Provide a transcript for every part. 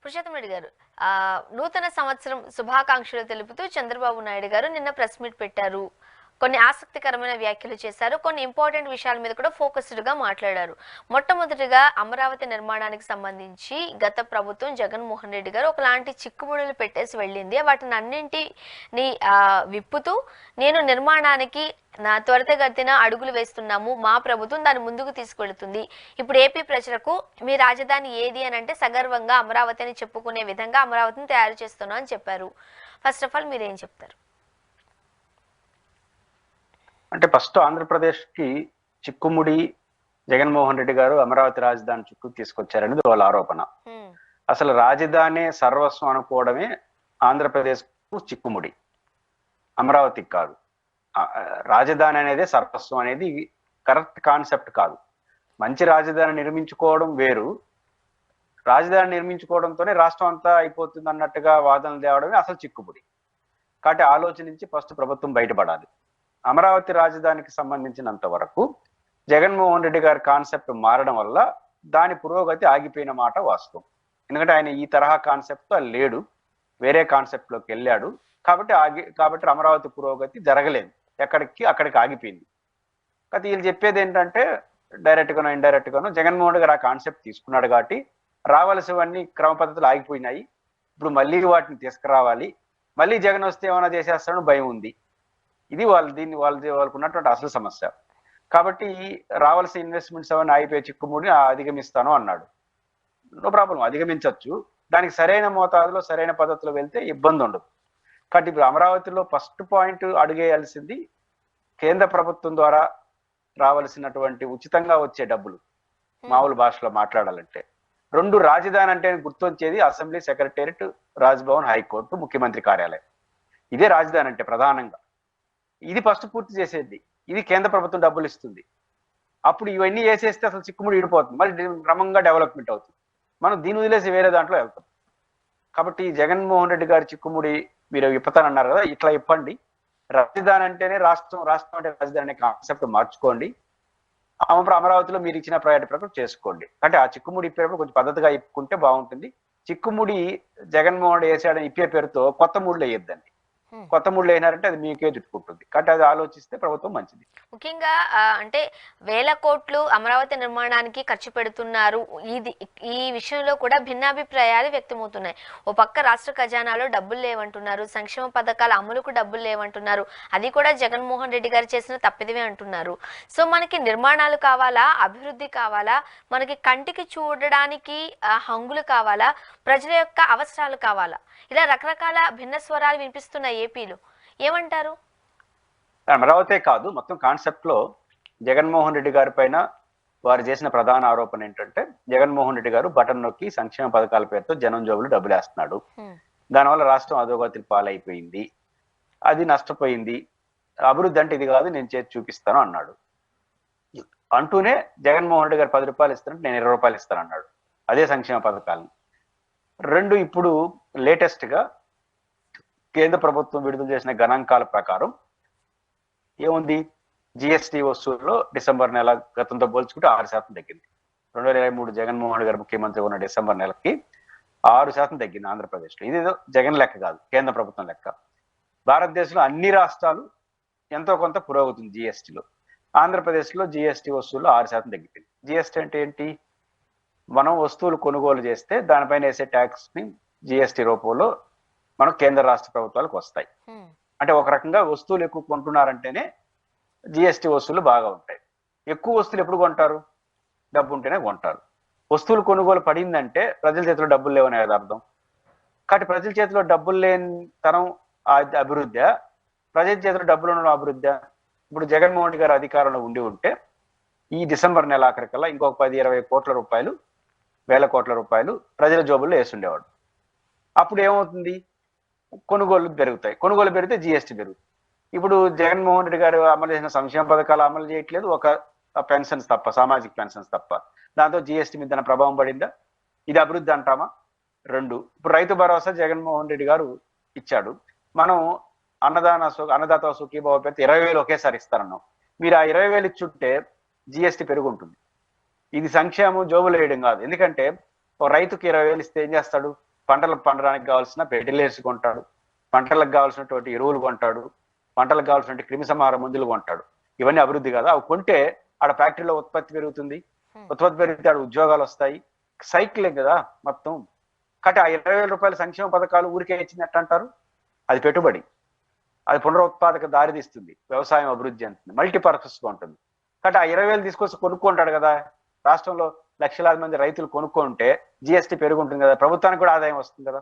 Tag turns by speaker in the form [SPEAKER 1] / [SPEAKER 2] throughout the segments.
[SPEAKER 1] పురుషోత్తం రెడ్డి గారు, నూతన సంవత్సరం శుభాకాంక్షలు తెలుపుతూ చంద్రబాబు నాయుడు గారు నిన్న ప్రెస్ మీట్ పెట్టారు. కొన్ని ఆసక్తికరమైన వ్యాఖ్యలు చేశారు. కొన్ని ఇంపార్టెంట్ విషయాల మీద కూడా ఫోకస్డ్ గా మాట్లాడారు. మొట్టమొదటిగా అమరావతి నిర్మాణానికి సంబంధించి గత ప్రభుత్వం జగన్మోహన్ రెడ్డి గారు ఒకలాంటి చిక్కుముడులు పెట్టేసి వెళ్ళింది. వాటిని అన్నింటిని విప్పుతూ నేను నిర్మాణానికి త్వరితగతిన అడుగులు వేస్తున్నాము, మా ప్రభుత్వం దాన్ని ముందుకు తీసుకెళ్తుంది. ఇప్పుడు ఏపీ ప్రజలకు మీ రాజధాని ఏది అని అంటే సగర్వంగా అమరావతి అని చెప్పుకునే విధంగా అమరావతిని తయారు చేస్తున్నాం అని చెప్పారు. ఫస్ట్ ఆఫ్ ఆల్ మీరేం చెప్తారు?
[SPEAKER 2] అంటే ఫస్ట్ ఆంధ్రప్రదేశ్ కి చిక్కుముడి జగన్మోహన్ రెడ్డి గారు అమరావతి రాజధాని చుట్టూ తీసుకొచ్చారనేది వాళ్ళ ఆరోపణ. అసలు రాజధాని సర్వస్వం అనుకోవడమే ఆంధ్రప్రదేశ్ కు చిక్కుముడి, అమరావతికి కాదు. రాజధాని అనేది సర్వస్వం అనేది కరెక్ట్ కాన్సెప్ట్ కాదు. మంచి రాజధాని నిర్మించుకోవడం వేరు, రాజధాని నిర్మించుకోవడంతోనే రాష్ట్రం అంతా అయిపోతుంది అన్నట్టుగా వాదనలు తేవడమే అసలు చిక్కుముడి. కాబట్టి ఆలోచించి ఫస్ట్ ప్రభుత్వం బయటపడాలి. అమరావతి రాజధానికి సంబంధించినంత వరకు జగన్మోహన్ రెడ్డి గారి కాన్సెప్ట్ మారడం వల్ల దాని పురోగతి ఆగిపోయిన మాట వాస్తవం. ఎందుకంటే ఆయన ఈ తరహా కాన్సెప్ట్తో లేడు, వేరే కాన్సెప్ట్లోకి వెళ్ళాడు. కాబట్టి అమరావతి పురోగతి జరగలేదు, అక్కడికి ఆగిపోయింది. కాబట్టి వీళ్ళు చెప్పేది ఏంటంటే డైరెక్ట్గానో ఇండైరెక్ట్గానో జగన్మోహన్ రెడ్డి గారు ఆ కాన్సెప్ట్ తీసుకున్నాడు కాబట్టి రావాల్సినవన్నీ క్రమ పద్ధతులు ఆగిపోయినాయి. ఇప్పుడు మళ్ళీ వాటిని తీసుకురావాలి, మళ్ళీ జగన్ వస్తే ఏమైనా చేసేస్తాడని భయం ఉంది. ఇది వాళ్ళకు ఉన్నటువంటి అసలు సమస్య. కాబట్టి రావాల్సిన ఇన్వెస్ట్మెంట్స్ అవన్నీ ఆగిపోయే చిక్కుముడిని అధిగమిస్తాను అన్నాడు. నో ప్రాబ్లం, అధిగమించవచ్చు. దానికి సరైన మోతాదులో సరైన పద్ధతిలో వెళ్తే ఇబ్బంది ఉండదు. కాబట్టి ఇప్పుడు అమరావతిలో ఫస్ట్ పాయింట్ అడుగేయాల్సింది కేంద్ర ప్రభుత్వం ద్వారా రావాల్సినటువంటి ఉచితంగా వచ్చే డబ్బులు, మామూలు భాషలో మాట్లాడాలంటే. రెండు, రాజధాని అంటే గుర్తొచ్చేది అసెంబ్లీ, సెక్రటేరియట్, రాజ్భవన్, హైకోర్టు, ముఖ్యమంత్రి కార్యాలయం. ఇదే రాజధాని అంటే ప్రధానంగా. ఇది ఫస్ట్ పూర్తి చేసేది. ఇది కేంద్ర ప్రభుత్వం డబ్బులు ఇస్తుంది. అప్పుడు ఇవన్నీ వేసేస్తే అసలు చిక్కుముడి ఇడిపోతుంది, మళ్ళీ క్రమంగా డెవలప్మెంట్ అవుతుంది. మనం దీని వదిలేసి వేరే దాంట్లో వెళ్తాం. కాబట్టి జగన్మోహన్ రెడ్డి గారి చిక్కుముడి మీరు ఇప్పుతానన్నారు కదా, ఇట్లా ఇప్పండి. రాజధాని అంటేనే రాష్ట్రం, రాష్ట్రం అంటే రాజధాని అనే కాన్సెప్ట్ మార్చుకోండి. అమరావతిలో మీరు ఇచ్చిన ప్రయారిటీ ప్రకారం చేసుకోండి. అంటే ఆ చిక్కుముడి ఇప్పేటప్పుడు కొంచెం పద్ధతిగా ఇప్పుకుంటే బాగుంటుంది. చిక్కుముడి జగన్మోహన్ రెడ్డి వేసాడని ఇప్పే పేరుతో కొత్త మూడులు వేయొద్దండి. కొత్త మూడులు అయినారంటే అది మీకే చుట్టుకుంటుంది. కాబట్టి అది ఆలోచిస్తే ప్రభుత్వం మంచిది.
[SPEAKER 1] ముఖ్యంగా అంటే 1000 కోట్లు అమరావతి నిర్మాణానికి ఖర్చు పెడుతున్నారు. ఈ విషయంలో కూడా భిన్నాభిప్రాయాలు వ్యక్తమవుతున్నాయి. ఓ పక్క రాష్ట్ర ఖజానాలో డబ్బులు లేవంటున్నారు, సంక్షేమ పథకాల అమలుకు డబ్బులు లేవంటున్నారు, అది కూడా జగన్మోహన్ రెడ్డి గారు చేసిన తప్పిదమే అంటున్నారు. సో మనకి నిర్మాణాలు కావాలా, అభివృద్ధి కావాలా, మనకి కంటికి చూడడానికి హంగులు కావాలా, ప్రజల యొక్క అవసరాలు కావాలా, ఇలా రకరకాల భిన్న స్వరాలు వినిపిస్తున్నాయి ఏపీలో. ఏమంటారు?
[SPEAKER 2] అమరావతే కాదు, మొత్తం కాన్సెప్ట్ లో జగన్మోహన్ రెడ్డి గారి పైన వారు చేసిన ప్రధాన ఆరోపణ ఏంటంటే జగన్మోహన్ రెడ్డి గారు బటన్ నొక్కి సంక్షేమ పథకాల పేరుతో జనం జోబులు డబ్బులు వేస్తున్నాడు, దానివల్ల రాష్ట్రం అధోగతి పాలైపోయింది, అది నష్టపోయింది, అభివృద్ధి అంటే ఇది కాదు, నేను చేసి చూపిస్తాను అన్నాడు. అంటూనే జగన్మోహన్ రెడ్డి గారు 10 రూపాయలు ఇస్తానంటే నేను 20 రూపాయలు ఇస్తాను అన్నాడు. అదే సంక్షేమ పథకాలను. రెండు, ఇప్పుడు లేటెస్ట్ గా కేంద్ర ప్రభుత్వం విడుదల చేసిన గణాంకాల ప్రకారం ఏముంది, జిఎస్టీ వసూల్లో డిసెంబర్ నెల గతంతో పోల్చుకుంటే 6% తగ్గింది. 2023 జగన్మోహన్ గారు ముఖ్యమంత్రి ఉన్న డిసెంబర్ నెలకి 6% తగ్గింది ఆంధ్రప్రదేశ్లో. ఇదేదో జగన్ లెక్క కాదు, కేంద్ర ప్రభుత్వం లెక్క. భారతదేశంలో అన్ని రాష్ట్రాలు ఎంతో కొంత పురోగతుంది జిఎస్టీలో. ఆంధ్రప్రదేశ్లో జిఎస్టీ వసూల్లో 6% తగ్గిపోయింది. జిఎస్టీ అంటే ఏంటి? మనం వస్తువులు కొనుగోలు చేస్తే దానిపైన వేసే ట్యాక్స్ ని జిఎస్టీ రూపంలో మనం కేంద్ర రాష్ట్ర ప్రభుత్వాలకు వస్తాయి. అంటే ఒక రకంగా వస్తువులు ఎక్కువ కొంటున్నారంటేనే జిఎస్టీ వసూలు బాగా ఉంటాయి. ఎక్కువ వస్తువులు ఎప్పుడు కొంటారు? డబ్బు ఉంటేనే కొంటారు. వస్తువులు కొనుగోలు పడిందంటే ప్రజల చేతిలో డబ్బులు లేవనే అర్థం. కాబట్టి ప్రజల చేతిలో డబ్బులు లేని తనం అభివృద్ధి, ప్రజల చేతిలో డబ్బులు ఉండడం అభివృద్ధి. ఇప్పుడు జగన్మోహన్ రెడ్డి గారు అధికారంలో ఉంటే ఈ డిసెంబర్ నెల ఆఖరికల్లా ఇంకొక 10-20 కోట్ల రూపాయలు, 1000 కోట్ల రూపాయలు ప్రజల జోబుల్లో వేసుండేవాడు. అప్పుడు ఏమవుతుంది? కొనుగోలు పెరుగుతాయి. కొనుగోలు పెరిగితే జిఎస్టీ పెరుగుతుంది. ఇప్పుడు జగన్మోహన్ రెడ్డి గారు అమలు చేసిన సంక్షేమ పథకాలు అమలు చేయట్లేదు, ఒక పెన్షన్స్ తప్ప, సామాజిక పెన్షన్స్ తప్ప. దాంతో జిఎస్టీ మీద ప్రభావం పడిందా? ఇది అభివృద్ధి అంటామా? రెండు, ఇప్పుడు రైతు భరోసా జగన్మోహన్ రెడ్డి గారు ఇచ్చాడు. మనం అన్నదాత సుఖీభావ పేరుతో 20,000 ఒకేసారి ఇస్తారన్నాం. మీరు ఆ 20,000 ఇచ్చుంటే జిఎస్టీ పెరుగుంటుంది. ఇది సంక్షేమం జోబులు వేయడం కాదు. ఎందుకంటే ఒక రైతుకి 20,000 ఇస్తే ఏం చేస్తాడు? పంటలు పండడానికి కావాల్సిన ఫెర్టిలైజర్స్ కొంటాడు, పంటలకు కావాల్సినటువంటి ఎరువులు కొంటాడు, పంటలకు కావాల్సిన క్రిమి సంహార మందులు కొంటాడు. ఇవన్నీ అభివృద్ధి కదా. అవి కొంటే ఆడ ఫ్యాక్టరీలో ఉత్పత్తి పెరుగుతుంది, ఉత్పత్తి పెరిగితే ఆడ ఉద్యోగాలు వస్తాయి. సైకిలే కదా మొత్తం. కాబట్టి ఆ 20,000 రూపాయల సంక్షేమ పథకాలు ఊరికే ఇచ్చినట్టు అంటారు. అది పెట్టుబడి, అది పునరుత్పాదక దారితీస్తుంది, వ్యవసాయం అభివృద్ధి అంటుంది, మల్టీపర్పస్గా ఉంటుంది. కాబట్టి ఆ 20,000 తీసుకొచ్చి కొనుక్కుంటాడు కదా. రాష్ట్రంలో లక్షలాది మంది రైతులు కొనుక్కుంటే జిఎస్టీ పెరుగుంటుంది కదా, ప్రభుత్వానికి కూడా ఆదాయం వస్తుంది కదా.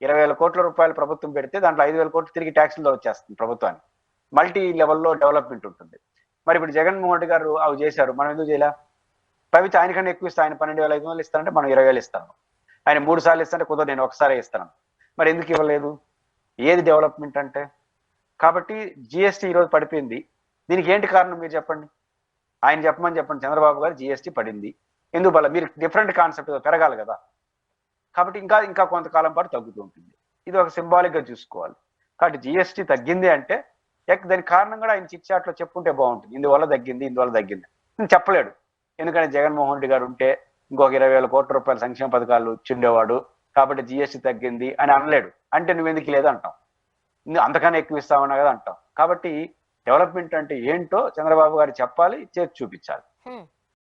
[SPEAKER 2] 20,000 కోట్ల రూపాయలు ప్రభుత్వం పెడితే దాంట్లో 5,000 కోట్లు తిరిగి ట్యాక్సుల్లో వచ్చేస్తుంది ప్రభుత్వానికి. మల్టీ లెవెల్లో డెవలప్మెంట్ ఉంటుంది. మరి ఇప్పుడు జగన్మోహన్ రెడ్డి గారు అవి చేశారు, మనం ఎందుకు చేయలే? పవిత్ర ఆయనకన్నా ఎక్కువ ఇస్తా, ఆయన 12,500 ఇస్తానంటే మనం 20,000 ఇస్తాను. ఆయన 3 సార్లు ఇస్తానంటే కుదరదు, నేను ఒకసారి ఇస్తాను. మరి ఎందుకు ఇవ్వలేదు? ఏది డెవలప్మెంట్ అంటే? కాబట్టి జిఎస్టీ ఈరోజు పడిపోయింది. దీనికి ఏంటి కారణం మీరు చెప్పండి. ఆయన చెప్పమని చెప్పండి. చంద్రబాబు గారు జిఎస్టీ పడింది ఎందుకు వల్ల? మీరు డిఫరెంట్ కాన్సెప్ట్ పెరగాలి కదా. కాబట్టి ఇంకా ఇంకా కొంతకాలం పాటు తగ్గుతూ ఉంటుంది. ఇది ఒక సింబాలిక్ గా చూసుకోవాలి. కాబట్టి జిఎస్టీ తగ్గింది అంటే దానికి కారణం కూడా ఆయన చిట్ చాట్లో చెప్పుకుంటే బాగుంటుంది. ఇందువల్ల తగ్గింది, ఇందువల్ల తగ్గింది. నేను చెప్పలేడు. ఎందుకంటే జగన్మోహన్ రెడ్డి గారు ఉంటే ఇంకొక 20,000 కోట్ల రూపాయల సంక్షేమ పథకాలు చిండేవాడు, కాబట్టి జిఎస్టీ తగ్గింది అని అనలేడు. అంటే నువ్వు ఎందుకు లేదు అంటాం, అంతకన్నా ఎక్కువ ఇస్తామన్నా కదా అంటాం. కాబట్టి డెవలప్మెంట్ అంటే ఏంటో చంద్రబాబు గారు చెప్పాలి, చేసి చూపించాలి.